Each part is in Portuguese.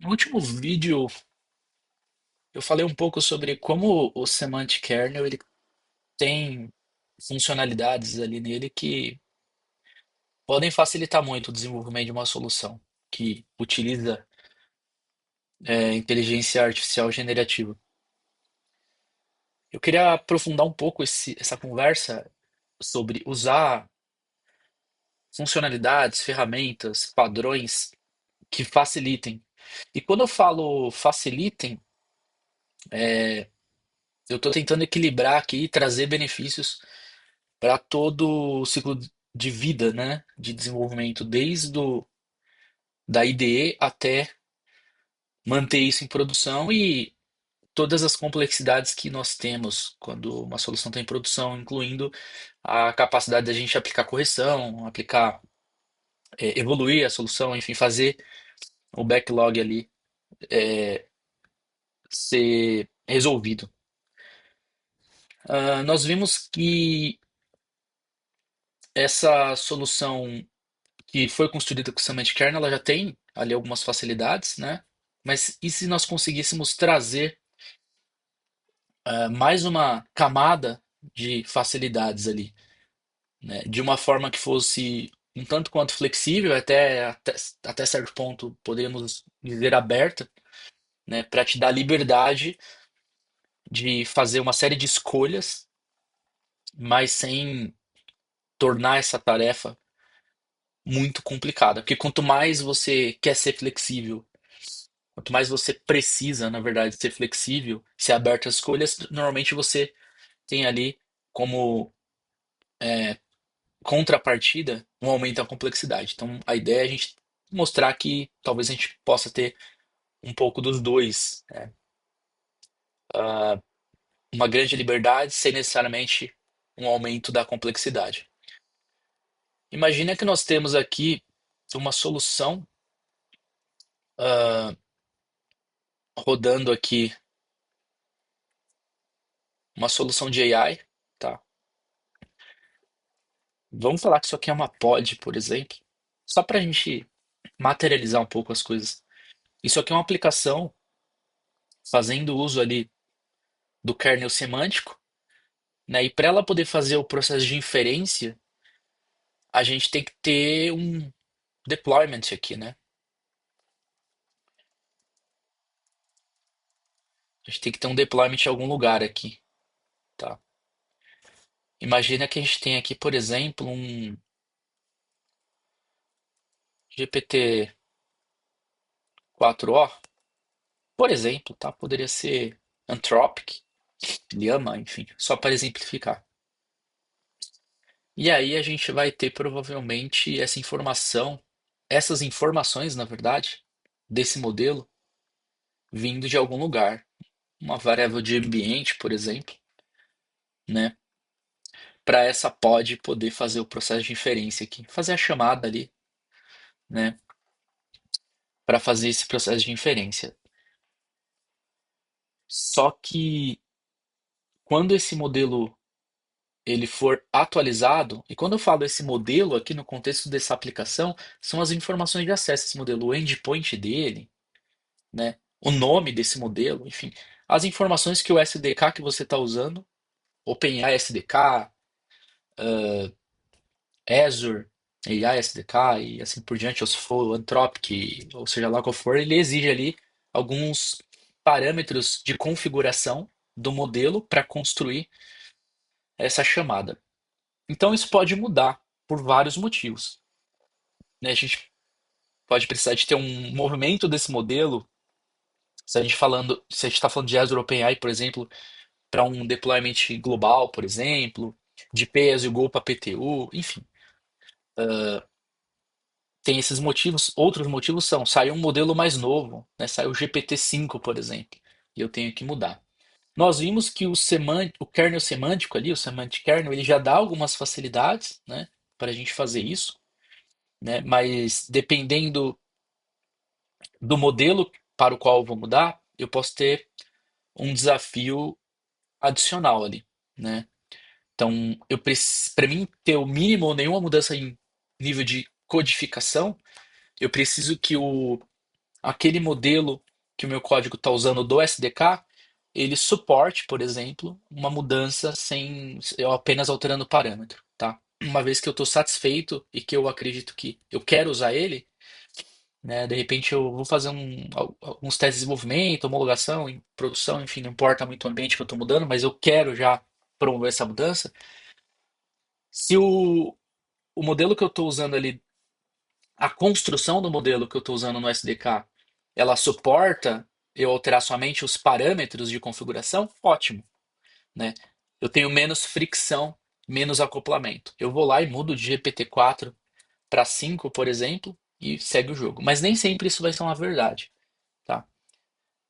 No último vídeo, eu falei um pouco sobre como o Semantic Kernel ele tem funcionalidades ali nele que podem facilitar muito o desenvolvimento de uma solução que utiliza inteligência artificial generativa. Eu queria aprofundar um pouco essa conversa sobre usar funcionalidades, ferramentas, padrões que facilitem. E quando eu falo facilitem, eu estou tentando equilibrar aqui e trazer benefícios para todo o ciclo de vida, né, de desenvolvimento, da IDE até manter isso em produção e todas as complexidades que nós temos quando uma solução está em produção, incluindo a capacidade da gente aplicar correção, evoluir a solução, enfim, fazer o backlog ali ser resolvido. Nós vimos que essa solução que foi construída com o Semantic Kernel, ela já tem ali algumas facilidades, né? Mas e se nós conseguíssemos trazer mais uma camada de facilidades ali, né? De uma forma que fosse um tanto quanto flexível, até certo ponto, poderíamos dizer aberta, né? Para te dar liberdade de fazer uma série de escolhas, mas sem tornar essa tarefa muito complicada. Porque quanto mais você quer ser flexível, quanto mais você precisa, na verdade, ser flexível, ser aberto às escolhas, normalmente você tem ali como contrapartida um aumento da complexidade. Então, a ideia é a gente mostrar que talvez a gente possa ter um pouco dos dois, né? Uma grande liberdade sem necessariamente um aumento da complexidade. Imagina que nós temos aqui uma solução ah, rodando aqui, uma solução de AI, tá? Vamos falar que isso aqui é uma pod, por exemplo, só para a gente materializar um pouco as coisas. Isso aqui é uma aplicação fazendo uso ali do kernel semântico, né? E para ela poder fazer o processo de inferência, a gente tem que ter um deployment aqui, né? A gente tem que ter um deployment em algum lugar aqui, tá? Imagina que a gente tem aqui, por exemplo, um GPT-4o, por exemplo, tá? Poderia ser Anthropic, Llama, enfim, só para exemplificar. E aí a gente vai ter provavelmente essas informações, na verdade, desse modelo vindo de algum lugar. Uma variável de ambiente, por exemplo, né? Para essa pod poder fazer o processo de inferência aqui, fazer a chamada ali, né? Para fazer esse processo de inferência. Só que quando esse modelo ele for atualizado, e quando eu falo esse modelo aqui no contexto dessa aplicação, são as informações de acesso a esse modelo, o endpoint dele, né? O nome desse modelo, enfim, as informações que o SDK que você está usando, OpenAI SDK, Azure, AI SDK e assim por diante, ou se for o Anthropic, ou seja lá qual for, ele exige ali alguns parâmetros de configuração do modelo para construir essa chamada. Então isso pode mudar por vários motivos, né? A gente pode precisar de ter um movimento desse modelo, se a gente está falando de Azure OpenAI, por exemplo, para um deployment global, por exemplo, de pay-as-you-go para PTU, enfim. Tem esses motivos. Outros motivos são, saiu um modelo mais novo, né? Saiu o GPT-5, por exemplo, e eu tenho que mudar. Nós vimos que o kernel semântico ali, o semantic kernel, ele já dá algumas facilidades, né, para a gente fazer isso, né? Mas dependendo do modelo para o qual eu vou mudar, eu posso ter um desafio adicional ali, né? Então, para mim ter o mínimo ou nenhuma mudança em nível de codificação, eu preciso que aquele modelo que o meu código está usando do SDK, ele suporte, por exemplo, uma mudança sem eu apenas alterando o parâmetro, tá? Uma vez que eu estou satisfeito e que eu acredito que eu quero usar ele, né? De repente eu vou fazer alguns testes de desenvolvimento, homologação, em produção, enfim, não importa muito o ambiente que eu estou mudando, mas eu quero já promover essa mudança. Se o modelo que eu estou usando ali, a construção do modelo que eu estou usando no SDK, ela suporta eu alterar somente os parâmetros de configuração, ótimo, né? Eu tenho menos fricção, menos acoplamento. Eu vou lá e mudo de GPT-4 para 5, por exemplo, e segue o jogo. Mas nem sempre isso vai ser uma verdade, tá?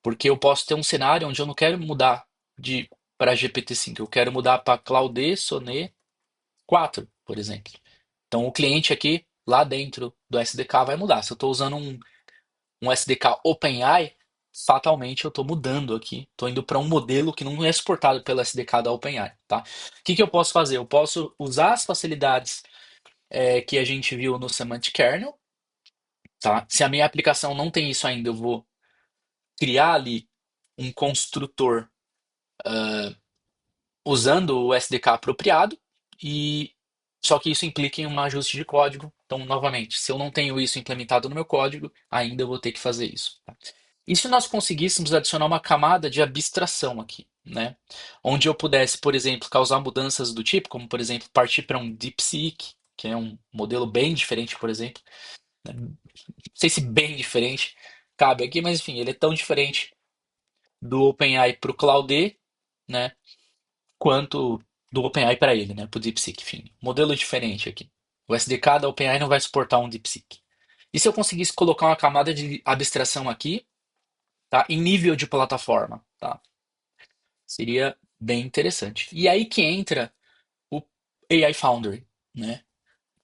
Porque eu posso ter um cenário onde eu não quero mudar de para GPT-5, eu quero mudar para Claude Sonnet 4, por exemplo. Então o cliente aqui, lá dentro do SDK, vai mudar. Se eu estou usando um SDK OpenAI, fatalmente eu estou mudando aqui. Estou indo para um modelo que não é suportado pelo SDK da OpenAI, tá? O que que eu posso fazer? Eu posso usar as facilidades que a gente viu no Semantic Kernel, tá? Se a minha aplicação não tem isso ainda, eu vou criar ali um construtor usando o SDK apropriado e só que isso implica em um ajuste de código. Então, novamente, se eu não tenho isso implementado no meu código, ainda eu vou ter que fazer isso, tá? E se nós conseguíssemos adicionar uma camada de abstração aqui, né? Onde eu pudesse, por exemplo, causar mudanças do tipo, como por exemplo, partir para um DeepSeek, que é um modelo bem diferente, por exemplo, né? Não sei se bem diferente cabe aqui, mas enfim, ele é tão diferente do OpenAI para o Claude, né? Quanto do OpenAI para ele, né? Para o DeepSeek, enfim. Modelo diferente aqui. O SDK da OpenAI não vai suportar um DeepSeek. E se eu conseguisse colocar uma camada de abstração aqui, tá? Em nível de plataforma, tá? Seria bem interessante. E aí que entra o AI Foundry, né?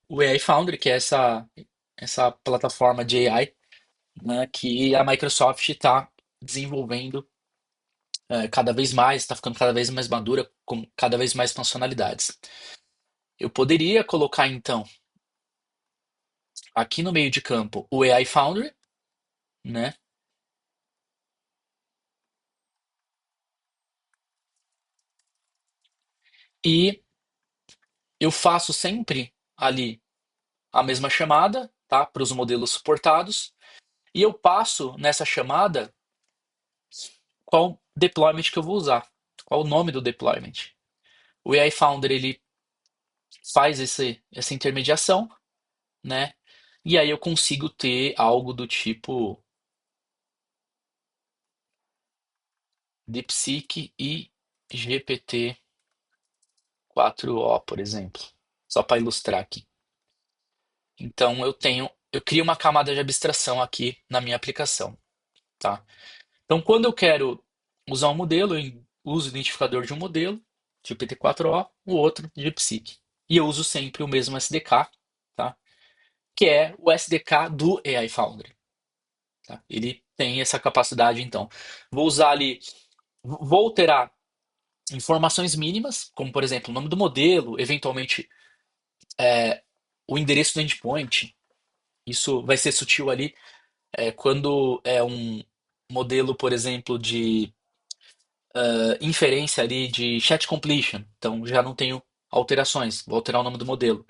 O AI Foundry, que é essa plataforma de AI, né, que a Microsoft está desenvolvendo cada vez mais, está ficando cada vez mais madura, com cada vez mais funcionalidades. Eu poderia colocar então aqui no meio de campo o AI Foundry, né? E eu faço sempre ali a mesma chamada, tá? Para os modelos suportados. E eu passo nessa chamada qual deployment que eu vou usar, qual o nome do deployment. O AI Foundry ele faz essa intermediação, né? E aí eu consigo ter algo do tipo DeepSeek e GPT-4o, por exemplo, só para ilustrar aqui. Então eu crio uma camada de abstração aqui na minha aplicação, tá? Então quando eu quero usar um modelo, eu uso o identificador de um modelo, GPT-4o, o outro DeepSeek. E eu uso sempre o mesmo SDK, tá? Que é o SDK do AI Foundry, tá? Ele tem essa capacidade, então. Vou usar ali, vou alterar informações mínimas, como por exemplo o nome do modelo, eventualmente o endereço do endpoint. Isso vai ser sutil ali quando é um modelo, por exemplo, de inferência ali de chat completion. Então já não tenho alterações, vou alterar o nome do modelo.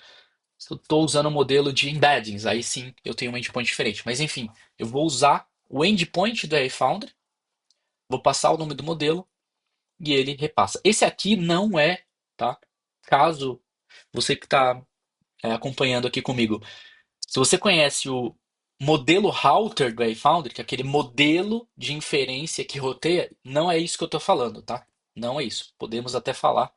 Se eu estou usando o modelo de embeddings, aí sim eu tenho um endpoint diferente. Mas enfim, eu vou usar o endpoint do AI Foundry, vou passar o nome do modelo e ele repassa. Esse aqui não é, tá? Caso você que está acompanhando aqui comigo, se você conhece o modelo router do AI Foundry, que é aquele modelo de inferência que roteia, não é isso que eu estou falando, tá? Não é isso. Podemos até falar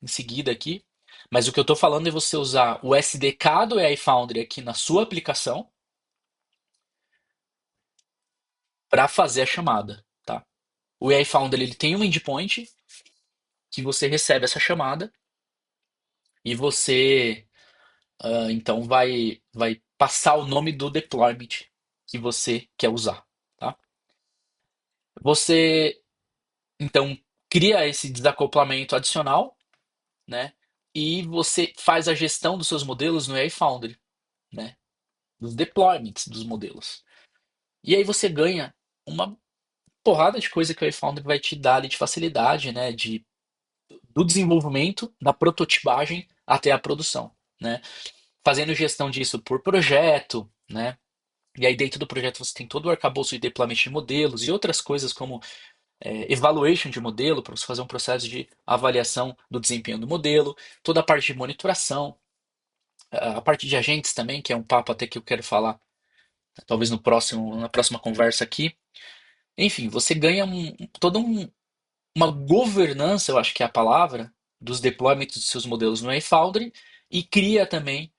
em seguida aqui, mas o que eu estou falando é você usar o SDK do AI Foundry aqui na sua aplicação para fazer a chamada, tá? O AI Foundry ele tem um endpoint que você recebe essa chamada e você então vai passar o nome do deployment que você quer usar, tá? Você então cria esse desacoplamento adicional, né? E você faz a gestão dos seus modelos no AI Foundry, né? Dos deployments dos modelos. E aí você ganha uma porrada de coisa que o iFoundry vai te dar ali de facilidade, né? Do desenvolvimento, da prototipagem até a produção, né? Fazendo gestão disso por projeto, né? E aí dentro do projeto você tem todo o arcabouço de deployment de modelos e outras coisas como evaluation de modelo, para você fazer um processo de avaliação do desempenho do modelo, toda a parte de monitoração, a parte de agentes também, que é um papo até que eu quero falar, talvez na próxima conversa aqui. Enfim, você ganha uma governança, eu acho que é a palavra, dos deployments dos seus modelos no iFoundry e cria também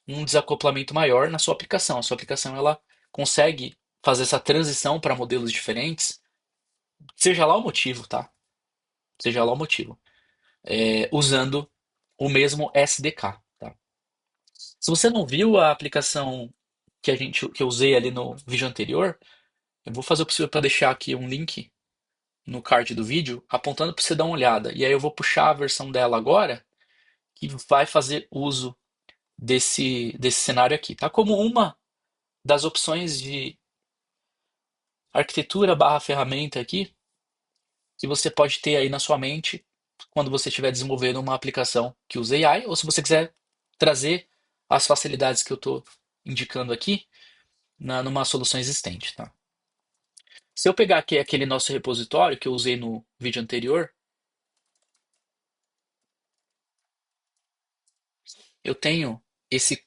um desacoplamento maior na sua aplicação. A sua aplicação ela consegue fazer essa transição para modelos diferentes, seja lá o motivo, tá? Seja lá o motivo, usando o mesmo SDK, tá? Se você não viu a aplicação que eu usei ali no vídeo anterior, eu vou fazer o possível para deixar aqui um link no card do vídeo, apontando para você dar uma olhada. E aí eu vou puxar a versão dela agora, que vai fazer uso desse cenário aqui, tá? Como uma das opções de arquitetura barra ferramenta aqui, que você pode ter aí na sua mente quando você estiver desenvolvendo uma aplicação que use AI, ou se você quiser trazer as facilidades que eu estou indicando aqui numa solução existente, tá? Se eu pegar aqui aquele nosso repositório que eu usei no vídeo anterior, eu tenho esse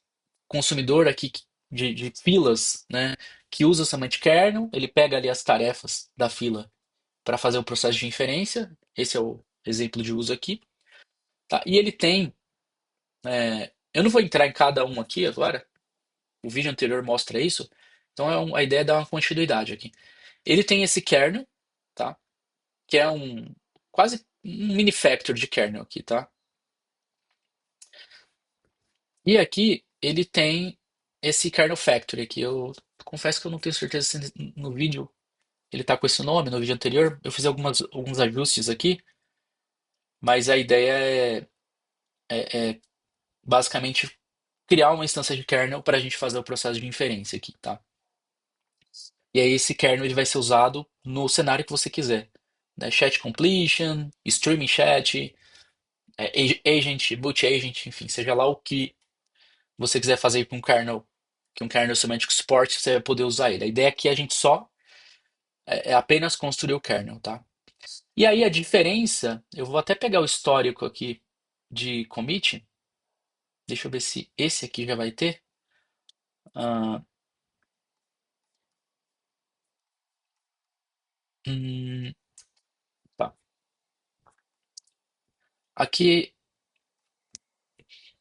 consumidor aqui de filas, né, que usa o Semantic Kernel, ele pega ali as tarefas da fila para fazer o processo de inferência, esse é o exemplo de uso aqui, tá? E ele tem, eu não vou entrar em cada um aqui agora, o vídeo anterior mostra isso, então a ideia é dar uma continuidade aqui. Ele tem esse kernel, tá? Que é quase um mini factor de kernel aqui, tá? E aqui ele tem esse kernel factory aqui. Eu confesso que eu não tenho certeza se no vídeo ele tá com esse nome, no vídeo anterior. Eu fiz alguns ajustes aqui, mas a ideia é basicamente criar uma instância de kernel para a gente fazer o processo de inferência aqui, tá? E aí esse kernel ele vai ser usado no cenário que você quiser, né? Chat completion, streaming chat, agent, boot agent, enfim, seja lá o que você quiser fazer com um kernel, que um kernel semantic support, você vai poder usar ele. A ideia aqui é a gente só é apenas construir o kernel, tá? E aí a diferença, eu vou até pegar o histórico aqui de commit. Deixa eu ver se esse aqui já vai ter. Ah, hum, tá. Aqui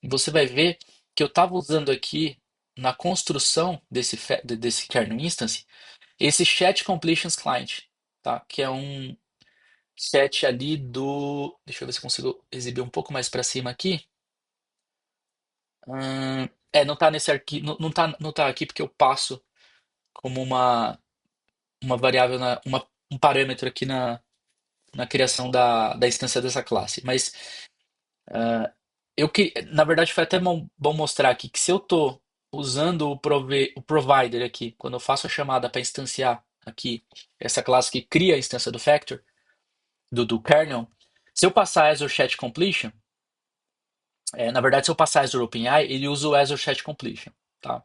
você vai ver que eu estava usando aqui na construção desse kernel instance esse chat completions client, tá? Que é um chat ali do. Deixa eu ver se eu consigo exibir um pouco mais para cima aqui. Não tá nesse arquivo, não tá aqui porque eu passo como uma variável, um parâmetro aqui na criação da instância dessa classe. Mas na verdade, foi até bom mostrar aqui que se eu estou usando o provider aqui, quando eu faço a chamada para instanciar aqui essa classe que cria a instância do factor, do kernel, se eu passar Azure Chat Completion, na verdade, se eu passar Azure OpenAI, ele usa o Azure Chat Completion, tá?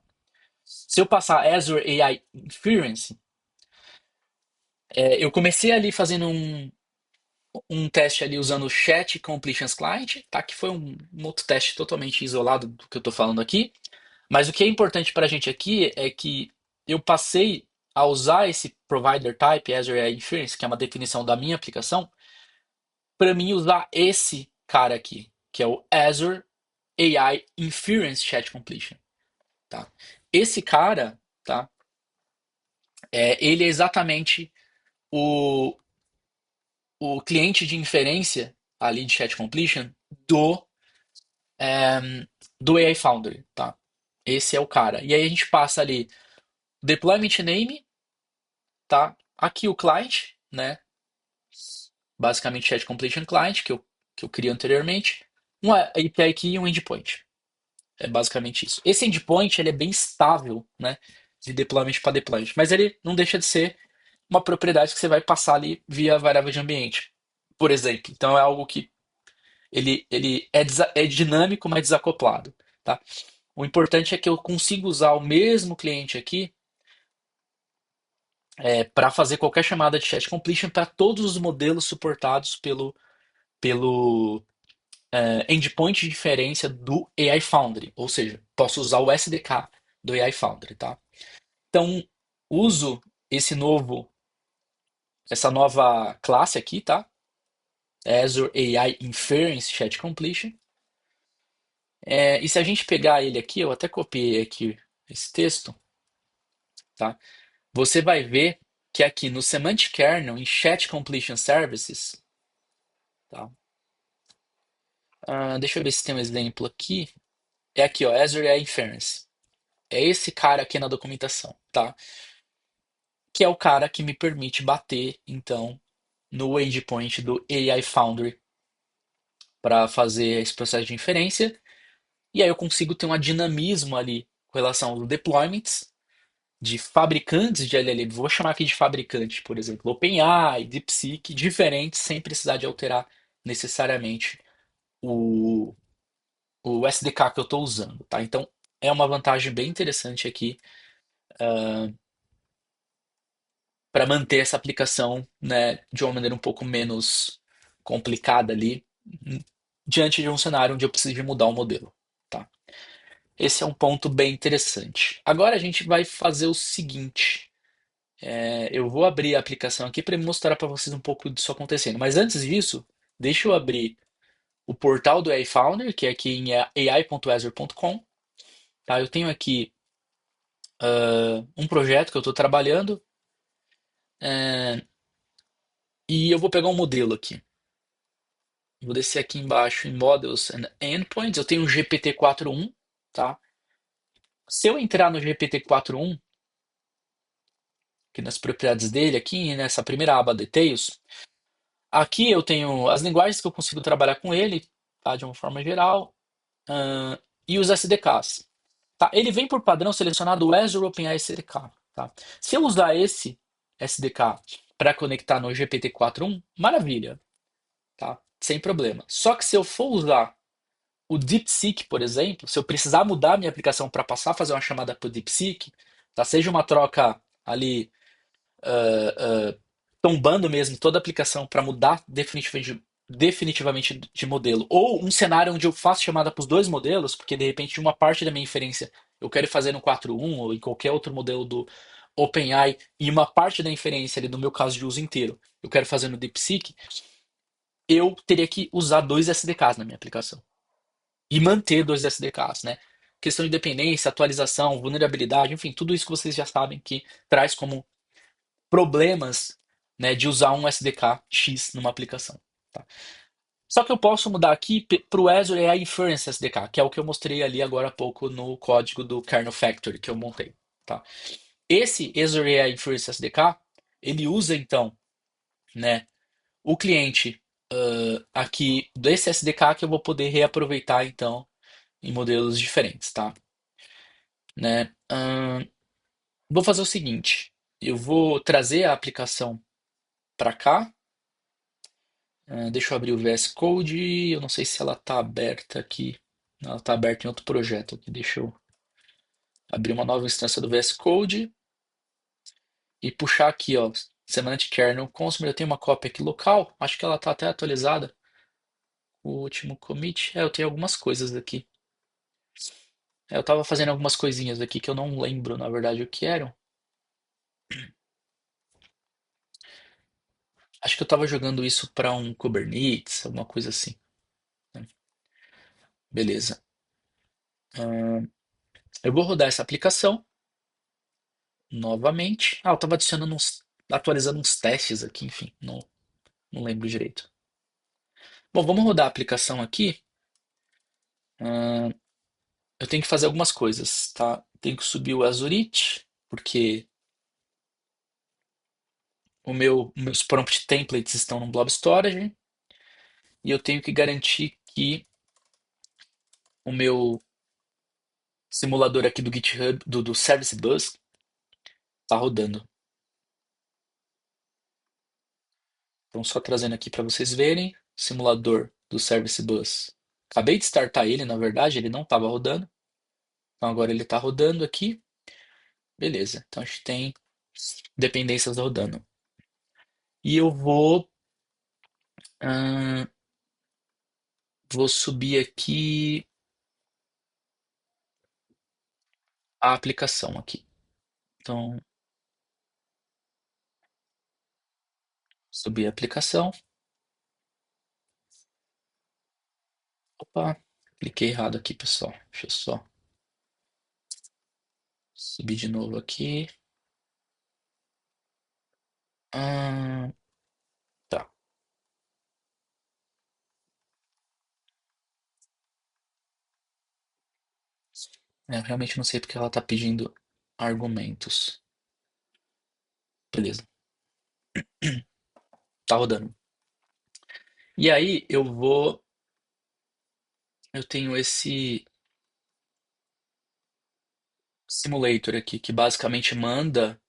Se eu passar Azure AI Inference, eu comecei ali fazendo um teste ali usando o Chat Completions Client, tá? Que foi um outro teste totalmente isolado do que eu estou falando aqui. Mas o que é importante para a gente aqui é que eu passei a usar esse provider type, Azure AI Inference, que é uma definição da minha aplicação, para mim usar esse cara aqui, que é o Azure AI Inference Chat Completion, tá? Esse cara, tá? Ele é exatamente o, o cliente de inferência ali de Chat Completion do, é, do AI Foundry, tá? Esse é o cara. E aí a gente passa ali deployment name, tá? Aqui o client, né? Basicamente Chat Completion Client, que eu criei anteriormente. Uma API key e um endpoint. É basicamente isso. Esse endpoint ele é bem estável, né? de deployment para deployment. Mas ele não deixa de ser uma propriedade que você vai passar ali via variável de ambiente, por exemplo. Então é algo que ele é dinâmico, mas desacoplado, tá? O importante é que eu consigo usar o mesmo cliente aqui para fazer qualquer chamada de chat completion para todos os modelos suportados pelo endpoint de inferência do AI Foundry, ou seja, posso usar o SDK do AI Foundry, tá? Então, uso esse novo, essa nova classe aqui, tá? Azure AI Inference Chat Completion. E se a gente pegar ele aqui, eu até copiei aqui esse texto, tá? Você vai ver que aqui no Semantic Kernel, em Chat Completion Services, tá? Deixa eu ver se tem um exemplo aqui. É aqui, ó, Azure AI Inference. É esse cara aqui na documentação, tá? Que é o cara que me permite bater, então, no endpoint do AI Foundry para fazer esse processo de inferência. E aí eu consigo ter um dinamismo ali com relação aos deployments de fabricantes de LLM. Vou chamar aqui de fabricante, por exemplo, OpenAI, DeepSeek, diferentes, sem precisar de alterar necessariamente o, o SDK que eu estou usando, tá? Então, é uma vantagem bem interessante aqui para manter essa aplicação, né, de uma maneira um pouco menos complicada ali, diante de um cenário onde eu preciso mudar o modelo, tá? Esse é um ponto bem interessante. Agora a gente vai fazer o seguinte. Eu vou abrir a aplicação aqui para mostrar para vocês um pouco disso acontecendo. Mas antes disso, deixa eu abrir o portal do AI Founder, que é aqui em ai.azure.com. Tá? Eu tenho aqui um projeto que eu estou trabalhando e eu vou pegar um modelo aqui. Vou descer aqui embaixo em Models and Endpoints. Eu tenho o GPT-4.1, tá? Se eu entrar no GPT-4.1, aqui nas propriedades dele, aqui nessa primeira aba Details, aqui eu tenho as linguagens que eu consigo trabalhar com ele, tá? De uma forma geral, e os SDKs. Tá? Ele vem por padrão selecionado o Azure OpenAI SDK. Tá? Se eu usar esse SDK para conectar no GPT-4.1, maravilha, tá? Sem problema. Só que se eu for usar o DeepSeek, por exemplo, se eu precisar mudar a minha aplicação para passar a fazer uma chamada para o DeepSeek, tá? Seja uma troca ali tombando mesmo toda a aplicação para mudar definitivamente de modelo, ou um cenário onde eu faço chamada para os dois modelos, porque de repente uma parte da minha inferência eu quero fazer no 4.1 ou em qualquer outro modelo do OpenAI e uma parte da inferência ali no meu caso de uso inteiro eu quero fazer no DeepSeek, eu teria que usar dois SDKs na minha aplicação e manter dois SDKs, né? Questão de dependência, atualização, vulnerabilidade, enfim, tudo isso que vocês já sabem que traz como problemas, né, de usar um SDK X numa aplicação. Tá? Só que eu posso mudar aqui para o Azure AI Inference SDK, que é o que eu mostrei ali agora há pouco no código do Kernel Factory que eu montei. Tá? Esse Azure AI Inference SDK, ele usa então, né, o cliente aqui desse SDK que eu vou poder reaproveitar então em modelos diferentes, tá? Né? Vou fazer o seguinte, eu vou trazer a aplicação para cá. Deixa eu abrir o VS Code. Eu não sei se ela está aberta aqui. Ela está aberta em outro projeto aqui. Deixa eu abrir uma nova instância do VS Code e puxar aqui, ó, Semantic Kernel Consumer. Eu tenho uma cópia aqui local. Acho que ela está até atualizada. O último commit. Eu tenho algumas coisas aqui. Eu estava fazendo algumas coisinhas aqui que eu não lembro, na verdade, o que eram. Acho que eu estava jogando isso para um Kubernetes, alguma coisa assim, né? Beleza. Eu vou rodar essa aplicação novamente. Eu estava atualizando uns testes aqui, enfim, não lembro direito. Bom, vamos rodar a aplicação aqui. Ah, eu tenho que fazer algumas coisas, tá? Tenho que subir o Azurite, porque meus prompt templates estão no Blob Storage. E eu tenho que garantir que o meu simulador aqui do GitHub, do Service Bus, Tá rodando. Então, só trazendo aqui para vocês verem, simulador do Service Bus. Acabei de startar ele, na verdade, ele não estava rodando. Então agora ele está rodando aqui. Beleza. Então a gente tem dependências rodando. E eu vou subir aqui a aplicação aqui. Então, subir a aplicação. Opa, cliquei errado aqui, pessoal. Deixa eu só subir de novo aqui. Ah, tá. Eu realmente não sei porque ela está pedindo argumentos. Beleza, tá rodando. E aí eu tenho esse simulator aqui que basicamente manda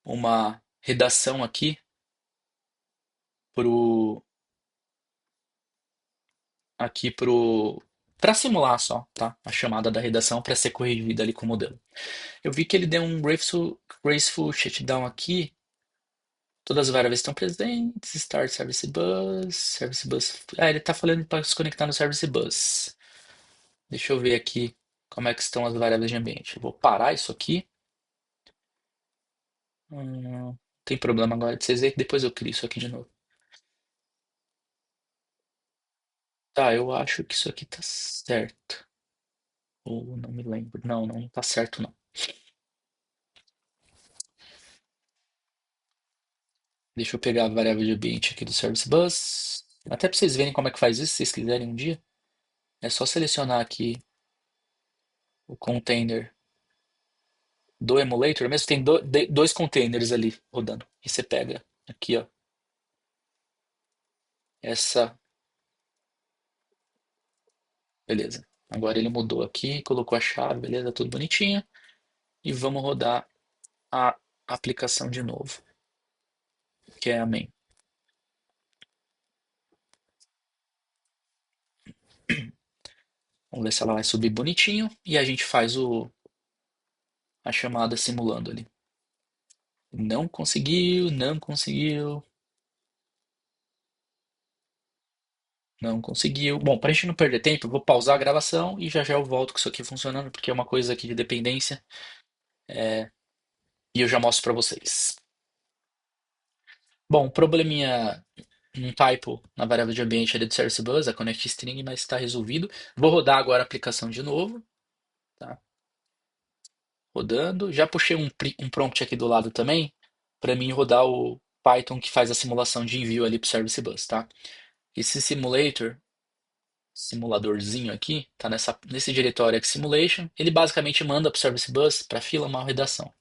uma redação pro pro para simular só, tá? A chamada da redação para ser corrigida ali com o modelo. Eu vi que ele deu um graceful shutdown aqui. Todas as variáveis estão presentes. Start Service Bus, Service Bus. Ah, ele está falando para se conectar no Service Bus. Deixa eu ver aqui como é que estão as variáveis de ambiente. Eu vou parar isso aqui. Tem problema agora de vocês verem que depois eu crio isso aqui de novo. Tá, eu acho que isso aqui tá certo. Ou não me lembro. Não, não tá certo não. Deixa eu pegar a variável de ambiente aqui do Service Bus. Até para vocês verem como é que faz isso, se vocês quiserem um dia. É só selecionar aqui o container do emulator. Mesmo tem dois containers ali rodando. E você pega aqui, ó, essa. Beleza. Agora ele mudou aqui, colocou a chave, beleza, tudo bonitinho. E vamos rodar a aplicação de novo, que é a main. Vamos ver se ela vai subir bonitinho e a gente faz a chamada simulando ali. Não conseguiu, não conseguiu, não conseguiu. Bom, para a gente não perder tempo, eu vou pausar a gravação e já já eu volto com isso aqui funcionando, porque é uma coisa aqui de dependência e eu já mostro para vocês. Bom, probleminha, um typo na variável de ambiente ali do Service Bus, a connect string, mas está resolvido. Vou rodar agora a aplicação de novo, tá? Rodando. Já puxei um prompt aqui do lado também, para mim rodar o Python que faz a simulação de envio ali para o Service Bus, tá? Esse simuladorzinho aqui, tá nesse diretório aqui, simulation. Ele basicamente manda para o Service Bus para fila uma redação.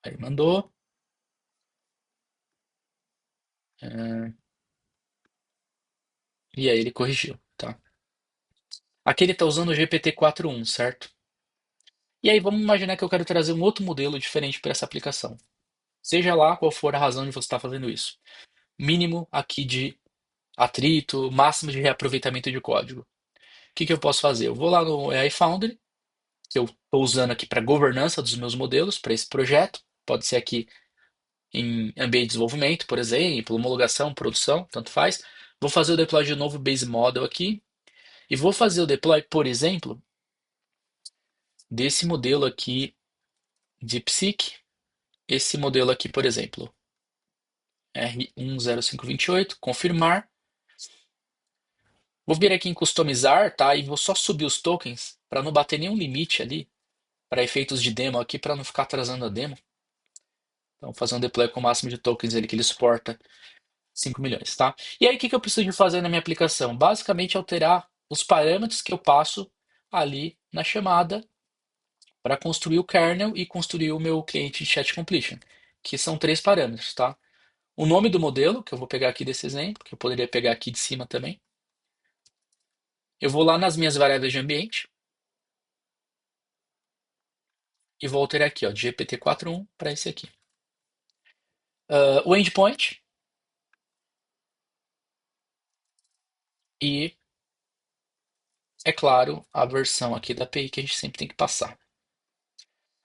Aí mandou. é, e aí ele corrigiu, tá? Aqui ele está usando o GPT-4.1, certo? E aí vamos imaginar que eu quero trazer um outro modelo diferente para essa aplicação. Seja lá qual for a razão de você estar fazendo isso. Mínimo aqui de atrito, máximo de reaproveitamento de código. O que que eu posso fazer? Eu vou lá no AI Foundry, que eu estou usando aqui para governança dos meus modelos para esse projeto. Pode ser aqui em ambiente de desenvolvimento, por exemplo, homologação, produção, tanto faz. Vou fazer o deploy de um novo base model aqui e vou fazer o deploy, por exemplo, desse modelo aqui de Psique. Esse modelo aqui, por exemplo, R10528, confirmar. Vou vir aqui em customizar, tá? E vou só subir os tokens para não bater nenhum limite ali para efeitos de demo aqui, para não ficar atrasando a demo. Então, fazer um deploy com o máximo de tokens ali que ele suporta 5 milhões, tá? E aí, o que que eu preciso de fazer na minha aplicação? Basicamente, alterar os parâmetros que eu passo ali na chamada para construir o kernel e construir o meu cliente de chat completion, que são três parâmetros, tá? O nome do modelo, que eu vou pegar aqui desse exemplo, que eu poderia pegar aqui de cima também. Eu vou lá nas minhas variáveis de ambiente, e vou alterar aqui, ó, de GPT-4.1 para esse aqui. O endpoint e, é claro, a versão aqui da API que a gente sempre tem que passar.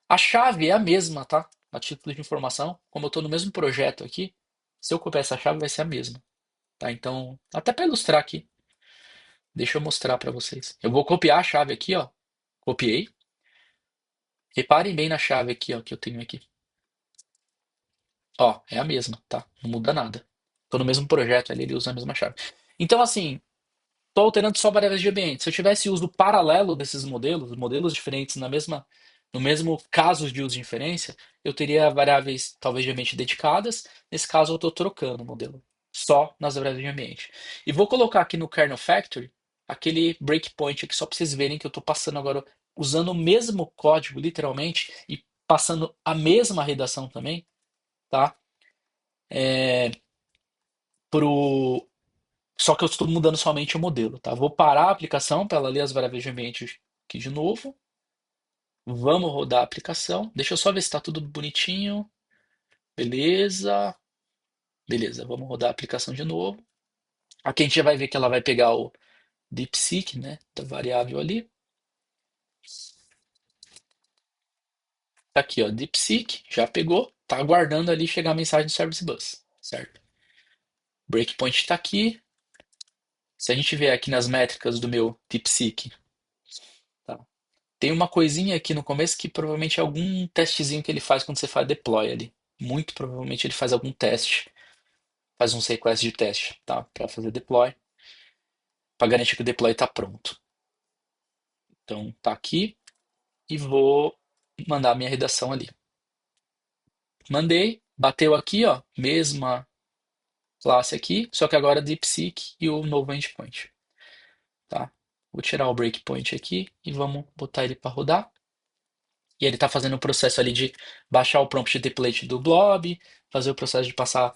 A chave é a mesma, tá? A título de informação, como eu estou no mesmo projeto aqui, se eu copiar essa chave vai ser a mesma, tá? Então, até para ilustrar aqui, deixa eu mostrar para vocês. Eu vou copiar a chave aqui, ó. Copiei. Reparem bem na chave aqui, ó, que eu tenho aqui. Ó, é a mesma, tá? Não muda nada. Tô no mesmo projeto ali, ele usa a mesma chave. Então, assim, tô alterando só variáveis de ambiente. Se eu tivesse uso paralelo desses modelos, modelos diferentes no mesmo caso de uso de inferência, eu teria variáveis talvez de ambiente dedicadas. Nesse caso, eu estou trocando o modelo só nas variáveis de ambiente. E vou colocar aqui no kernel factory aquele breakpoint aqui só para vocês verem que eu estou passando agora usando o mesmo código, literalmente, e passando a mesma redação também, tá? É, pro, Só que eu estou mudando somente o modelo, tá? Vou parar a aplicação para ela ler as variáveis de ambiente aqui de novo. Vamos rodar a aplicação. Deixa eu só ver se está tudo bonitinho. Beleza. Beleza, vamos rodar a aplicação de novo. Aqui a gente já vai ver que ela vai pegar o DeepSeek, né? Da variável ali. Tá aqui, ó. DeepSeek, já pegou. Tá aguardando ali chegar a mensagem do Service Bus, certo? Breakpoint está aqui. Se a gente vier aqui nas métricas do meu DeepSeek, tá? Tem uma coisinha aqui no começo que provavelmente é algum testezinho que ele faz quando você faz deploy ali. Muito provavelmente ele faz algum teste, faz um request de teste, tá? Para fazer deploy, para garantir que o deploy está pronto. Então tá aqui e vou mandar a minha redação ali. Mandei, bateu aqui, ó, mesma classe aqui, só que agora DeepSeek e o novo endpoint, tá? Vou tirar o breakpoint aqui e vamos botar ele para rodar. E ele está fazendo o processo ali de baixar o prompt template do Blob, fazer o processo de passar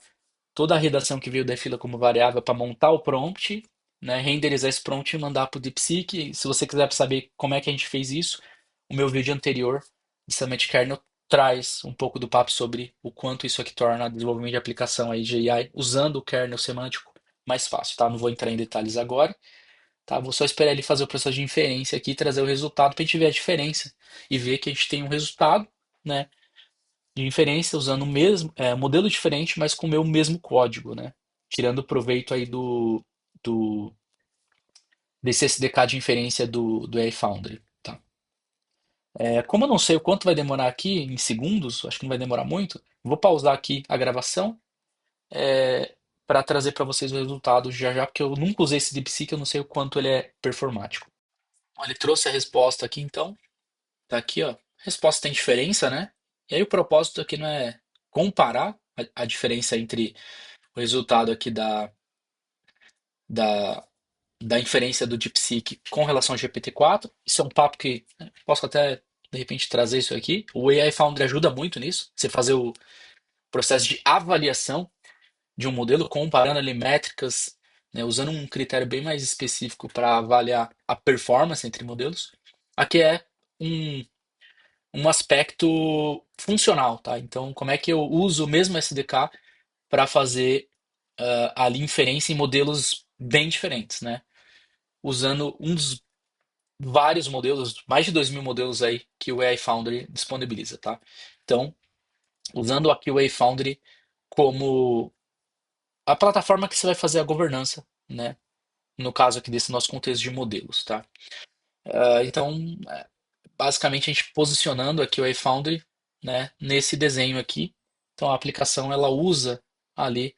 toda a redação que veio da fila como variável para montar o prompt, né, renderizar esse prompt e mandar para o DeepSeek. Se você quiser saber como é que a gente fez isso, o meu vídeo anterior de Summit Kernel traz um pouco do papo sobre o quanto isso aqui torna o desenvolvimento de aplicação aí de AI usando o kernel semântico mais fácil, tá? Não vou entrar em detalhes agora, tá? Vou só esperar ele fazer o processo de inferência aqui e trazer o resultado para a gente ver a diferença e ver que a gente tem um resultado, né, de inferência usando o mesmo modelo diferente, mas com o meu mesmo código, né? Tirando proveito aí do desse SDK de inferência do AI Foundry, tá? Como eu não sei o quanto vai demorar aqui em segundos, acho que não vai demorar muito, vou pausar aqui a gravação para trazer para vocês o resultado já já, porque eu nunca usei esse DeepSeek, eu não sei o quanto ele é performático. Ele trouxe a resposta aqui então, tá aqui, ó. Resposta tem diferença, né? E aí o propósito aqui não é comparar a diferença entre o resultado aqui da, da inferência do DeepSeek com relação ao GPT-4. Isso é um papo que né, posso até, de repente, trazer isso aqui. O AI Foundry ajuda muito nisso. Você fazer o processo de avaliação de um modelo, comparando ali métricas, né, usando um critério bem mais específico para avaliar a performance entre modelos. Aqui é um, um aspecto funcional, tá? Então, como é que eu uso o mesmo SDK para fazer ali inferência em modelos bem diferentes, né? Usando um dos vários modelos, mais de 2.000 modelos aí que o AI Foundry disponibiliza, tá? Então, usando aqui o AI Foundry como a plataforma que você vai fazer a governança, né? No caso aqui desse nosso contexto de modelos, tá? Então, basicamente a gente posicionando aqui o AI Foundry, né? Nesse desenho aqui. Então, a aplicação ela usa ali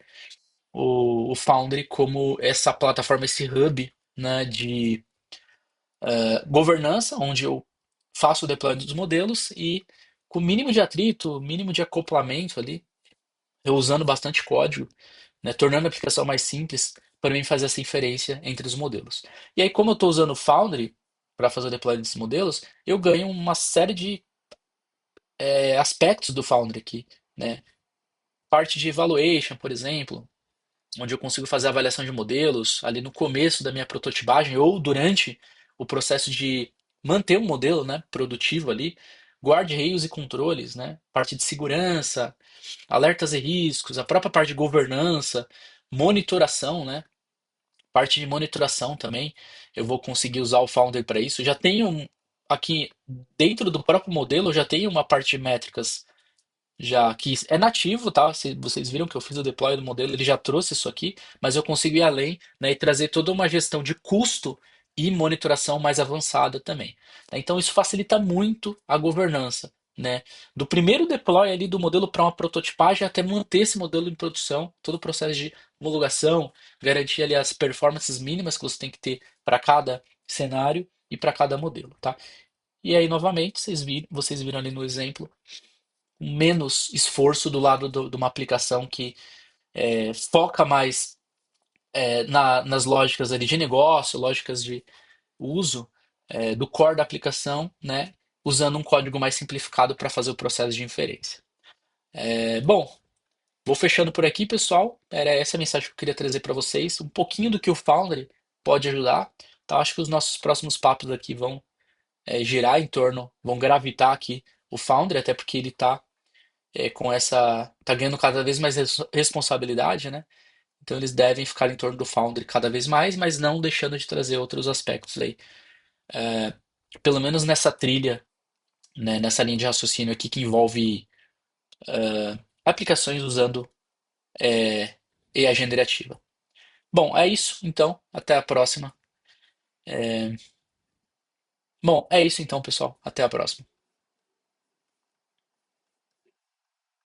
o Foundry como essa plataforma, esse hub, né? De governança, onde eu faço o deployment dos modelos e com o mínimo de atrito, mínimo de acoplamento ali, eu usando bastante código, né, tornando a aplicação mais simples para mim fazer essa inferência entre os modelos. E aí, como eu estou usando o Foundry para fazer o deployment desses modelos, eu ganho uma série de aspectos do Foundry aqui, né? Parte de evaluation, por exemplo, onde eu consigo fazer a avaliação de modelos ali no começo da minha prototipagem ou durante o processo de manter o modelo, né, produtivo ali, guarda-reios e controles, né? Parte de segurança, alertas e riscos, a própria parte de governança, monitoração, né? Parte de monitoração também. Eu vou conseguir usar o Foundry para isso. Já tenho aqui dentro do próprio modelo, eu já tenho uma parte de métricas já que é nativo, tá? Se vocês viram que eu fiz o deploy do modelo, ele já trouxe isso aqui, mas eu consigo ir além, né, e trazer toda uma gestão de custo e monitoração mais avançada também, tá? Então isso facilita muito a governança, né? Do primeiro deploy ali do modelo para uma prototipagem até manter esse modelo em produção, todo o processo de homologação, garantir ali as performances mínimas que você tem que ter para cada cenário e para cada modelo, tá? E aí, novamente, vocês viram ali no exemplo, menos esforço do lado de uma aplicação que foca mais nas lógicas ali de negócio, lógicas de uso do core da aplicação, né? Usando um código mais simplificado para fazer o processo de inferência. Bom, vou fechando por aqui, pessoal. Era essa a mensagem que eu queria trazer para vocês. Um pouquinho do que o Foundry pode ajudar. Tá? Acho que os nossos próximos papos aqui vão girar em torno, vão gravitar aqui o Foundry, até porque ele está com essa. Tá ganhando cada vez mais responsabilidade, né? Então eles devem ficar em torno do Foundry cada vez mais, mas não deixando de trazer outros aspectos aí. É, pelo menos nessa trilha, né, nessa linha de raciocínio aqui que envolve aplicações usando IA generativa. Bom, é isso então. Até a próxima. Bom, é isso então, pessoal. Até a próxima.